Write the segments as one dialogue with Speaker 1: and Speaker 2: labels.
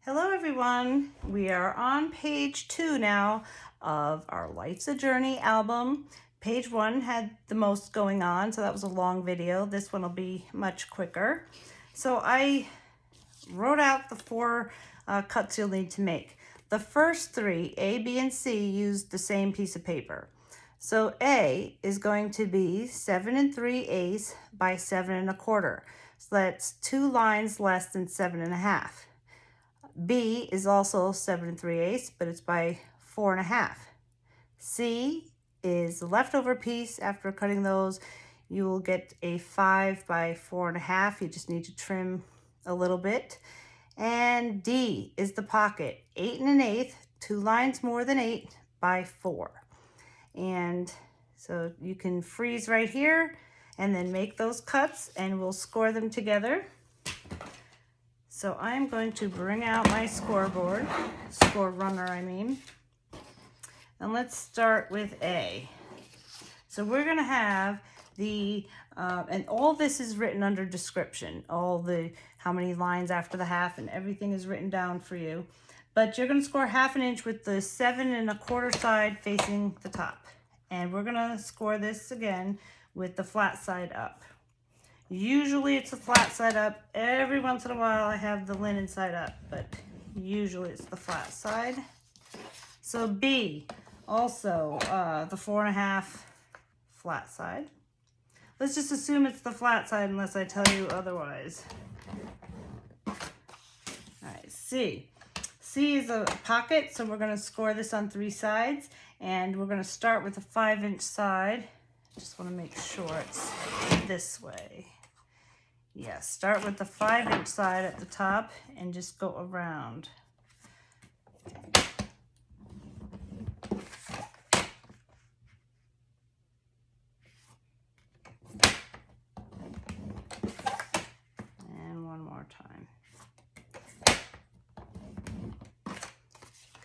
Speaker 1: Hello everyone, we are on page 2 now of our Life's a Journey album. Page 1 had the most going on, so that was a long video. This one will be much quicker. So I wrote out the 4 cuts you'll need to make. The first 3, A, B, and C, used the same piece of paper. So A is going to be 7 3/8 by 7 1/4. So that's 2 lines less than 7 1/2. B is also 7 3/8, but it's by 4 1/2. C is the leftover piece. After cutting those, you will get a 5 by 4 1/2. You just need to trim a little bit. And D is the pocket, 8 1/8, 2 lines more than 8 by 4. And so you can freeze right here and then make those cuts and we'll score them together. So I'm going to bring out my scoreboard, score runner I mean, and let's start with A. So we're going to have the, and all this is written under description, how many lines after the half and everything is written down for you. But you're going to score 1/2 inch with the 7 1/4 side facing the top. And we're going to score this again with the flat side up. Usually it's the flat side up. Every once in a while I have the linen side up, but usually it's the flat side. So B, also the 4 1/2 flat side. Let's just assume it's the flat side unless I tell you otherwise. All right, C. C is a pocket, so we're going to score this on 3 sides, and we're going to start with a 5-inch side. Just want to make sure it's this way. Yes, start with the 5-inch side at the top and just go around. And one more time.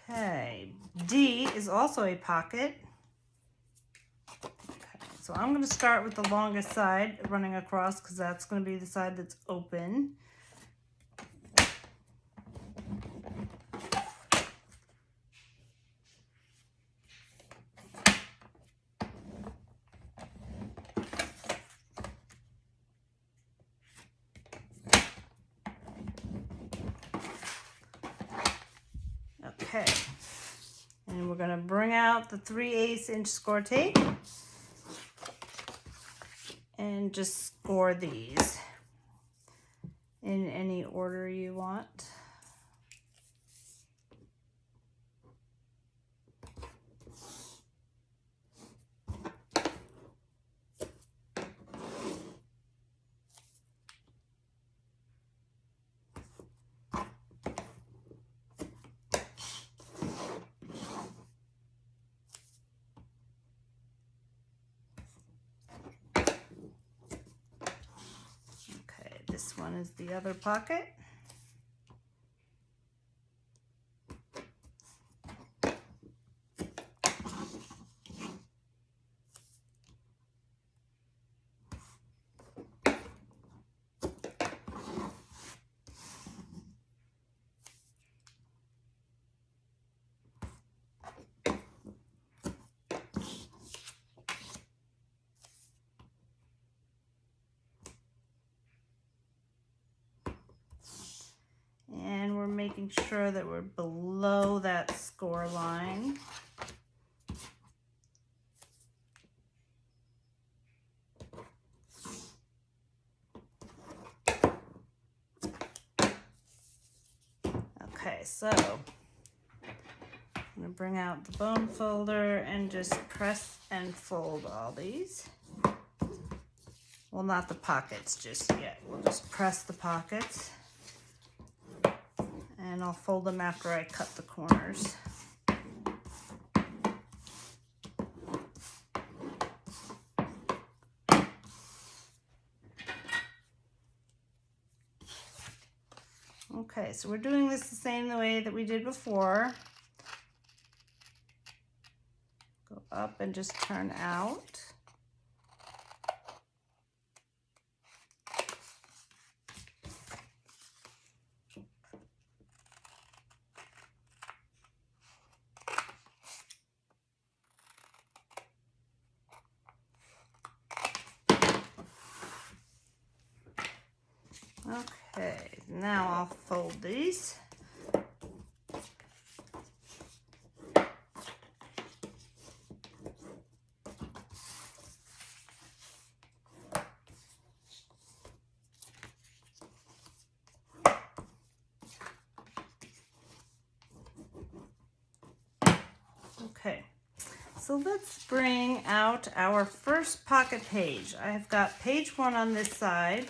Speaker 1: Okay, D is also a pocket. So I'm going to start with the longest side running across because that's going to be the side that's open. Okay, and we're going to bring out the 3/8 inch score tape and just score these in any order you want. This one is the other pocket. Making sure that we're below that score line. Okay, so I'm going to bring out the bone folder and just press and fold all these. Well, not the pockets just yet. We'll just press the pockets. And I'll fold them after I cut the corners. Okay, so we're doing this the same way that we did before. Go up and just turn out. now I'll fold these. Okay, so let's bring out our first pocket page. I've got page 1 on this side,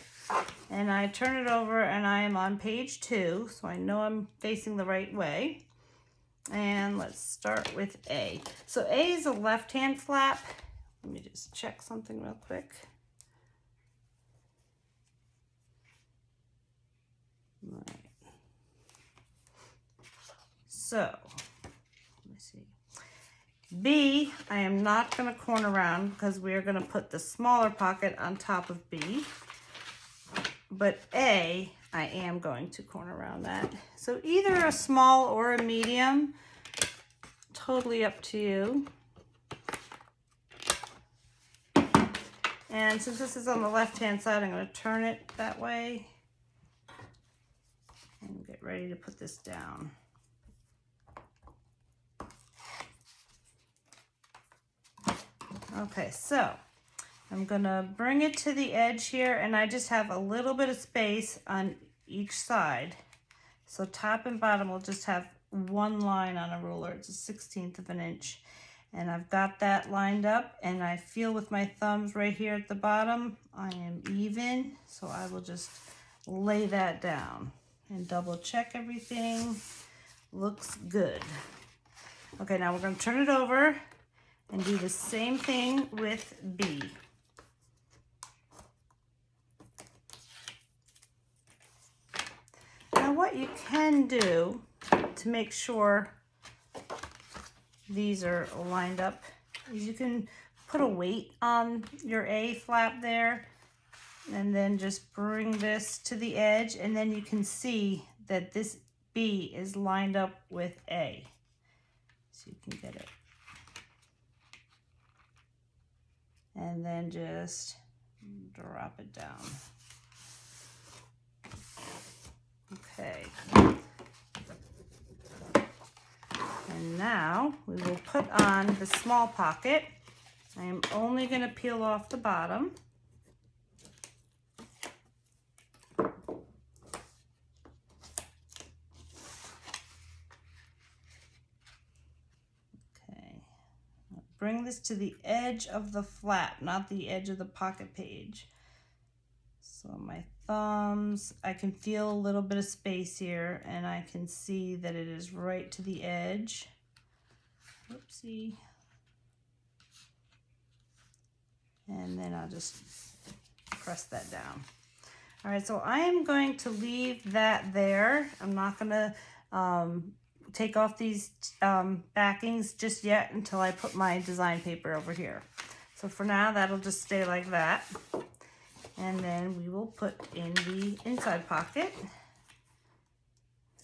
Speaker 1: and I turn it over and I am on page 2, so I know I'm facing the right way. And let's start with A. So A is a left-hand flap. Let me just check something real quick. Right. So, let me see. B, I am not going to corner round because we are going to put the smaller pocket on top of B. But A, I am going to corner round that. So either a small or a medium, totally up to you. And since this is on the left-hand side, I'm going to turn it that way and get ready to put this down. Okay, so I'm gonna bring it to the edge here, and I just have a little bit of space on each side. So top and bottom will just have one line on a ruler. It's a 1/16 of an inch. And I've got that lined up, and I feel with my thumbs right here at the bottom, I am even. So I will just lay that down and double check everything. Looks good. Okay, now we're gonna turn it over and do the same thing with B. Now what you can do to make sure these are lined up is you can put a weight on your A flap there and then just bring this to the edge, and then you can see that this B is lined up with A. So you can get it. And then just drop it down. Okay. And now we will put on the small pocket. I am only going to peel off the bottom. Bring this to the edge of the flap, not the edge of the pocket page. So my thumbs, I can feel a little bit of space here, and I can see that it is right to the edge. Oopsie. And then I'll just press that down. All right, so I am going to leave that there. I'm not gonna take off these backings just yet until I put my design paper over here. So for now, that'll just stay like that. And then we will put in the inside pocket.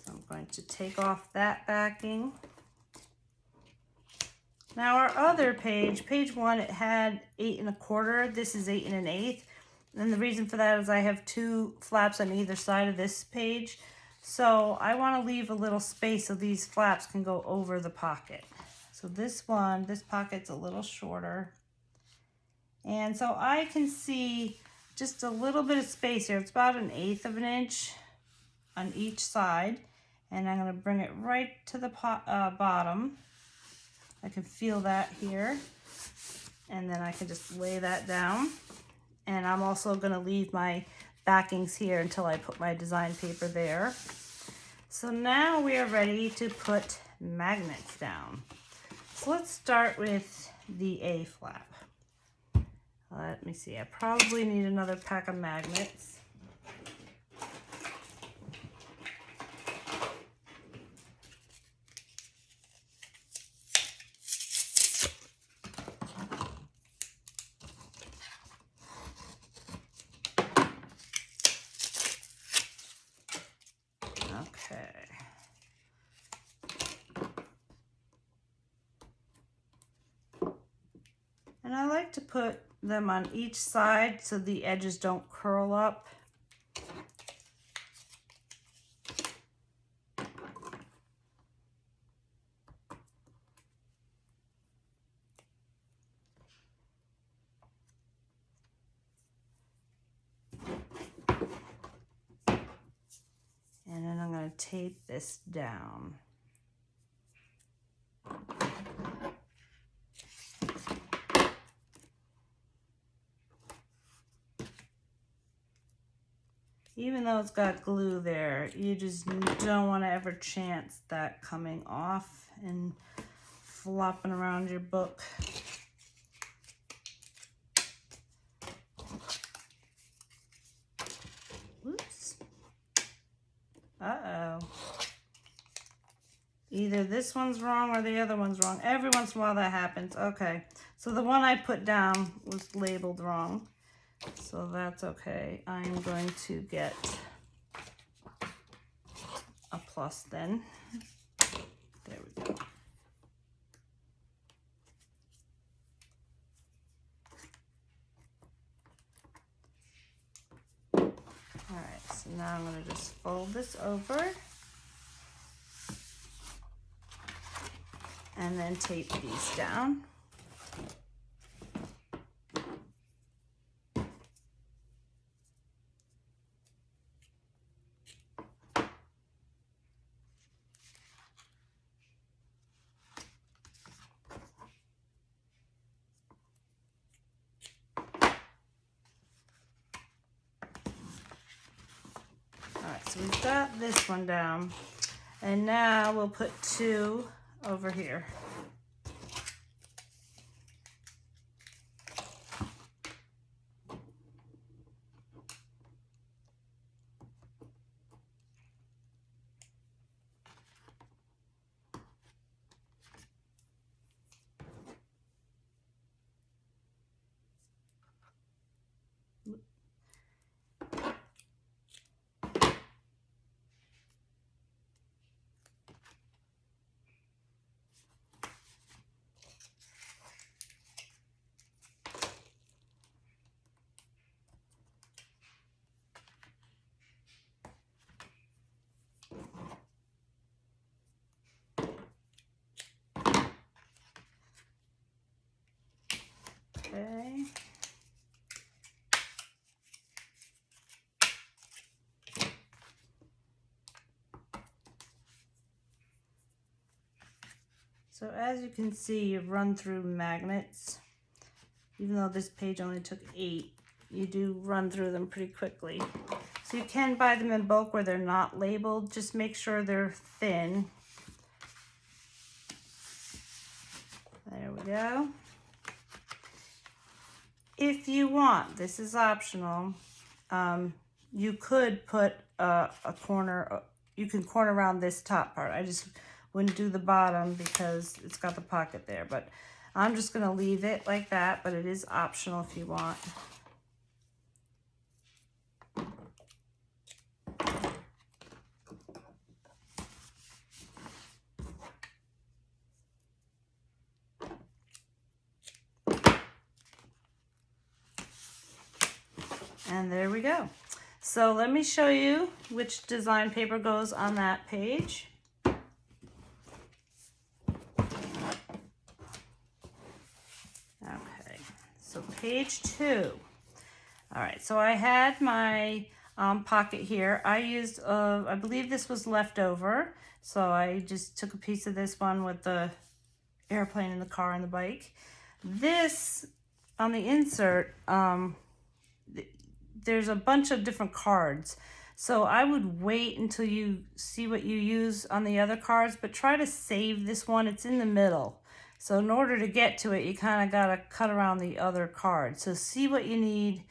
Speaker 1: So I'm going to take off that backing. Now our other page, page 1, it had 8 1/4. This is 8 1/8. And the reason for that is I have 2 flaps on either side of this page. So I want to leave a little space so these flaps can go over the pocket. So this pocket's a little shorter. And so I can see just a little bit of space here. It's about 1/8 of an inch on each side. And I'm going to bring it right to the bottom. I can feel that here. And then I can just lay that down. And I'm also going to leave my backings here until I put my design paper there. So now we are ready to put magnets down. So let's start with the A flap. Let me see, I probably need another pack of magnets. And I like to put them on each side so the edges don't curl up. to tape this down. Even though it's got glue there, you just don't want to ever chance that coming off and flopping around your book. Oops. Uh-oh. Either this one's wrong or the other one's wrong. Every once in a while that happens. Okay, so the one I put down was labeled wrong. So that's okay. I'm going to get a plus then. There we go. All right, so now I'm going to just fold this over and then tape these down. So we've got this one down, and now we'll put 2 over here. Okay. So as you can see, you run through magnets. Even though this page only took 8, you do run through them pretty quickly. So you can buy them in bulk where they're not labeled. Just make sure they're thin. There we go. If you want, this is optional, you could put a corner, you can corner around this top part. I just wouldn't do the bottom because it's got the pocket there, but I'm just going to leave it like that, but it is optional if you want. And there we go. So let me show you which design paper goes on that page. Okay, so page 2. All right, so I had my pocket here. I used, I believe this was leftover. So I just took a piece of this one with the airplane and the car and the bike. This, on the insert, there's a bunch of different cards. So I would wait until you see what you use on the other cards, but try to save this one. It's in the middle. So in order to get to it, you kind of got to cut around the other cards. So see what you need,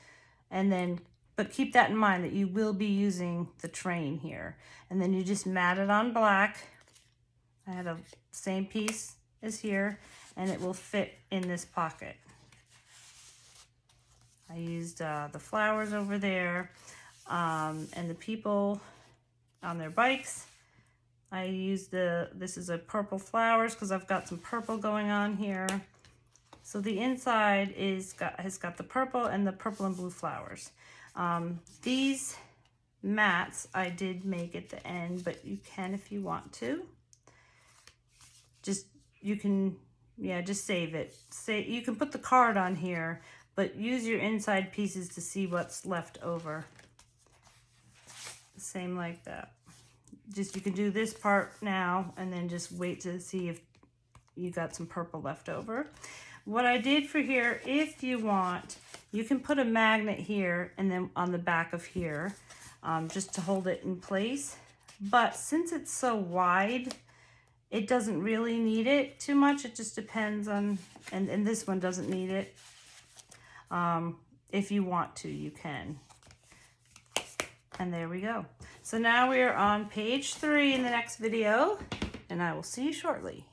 Speaker 1: and then, but keep that in mind that you will be using the train here. And then you just mat it on black. I had a same piece as here, and it will fit in this pocket. I used the flowers over there, and the people on their bikes. I used this is a purple flowers because I've got some purple going on here. So the inside has got the purple and the purple and blue flowers. These mats I did make at the end, but you can if you want to. Just, you can, yeah, just save it. You can put the card on here, but use your inside pieces to see what's left over. Same like that. just you can do this part now and then just wait to see if you got some purple left over. What I did for here, if you want, you can put a magnet here and then on the back of here, just to hold it in place. But since it's so wide, it doesn't really need it too much. It just depends on, and this one doesn't need it. If you want to, you can. And there we go. So now we are on page 3 in the next video, and I will see you shortly.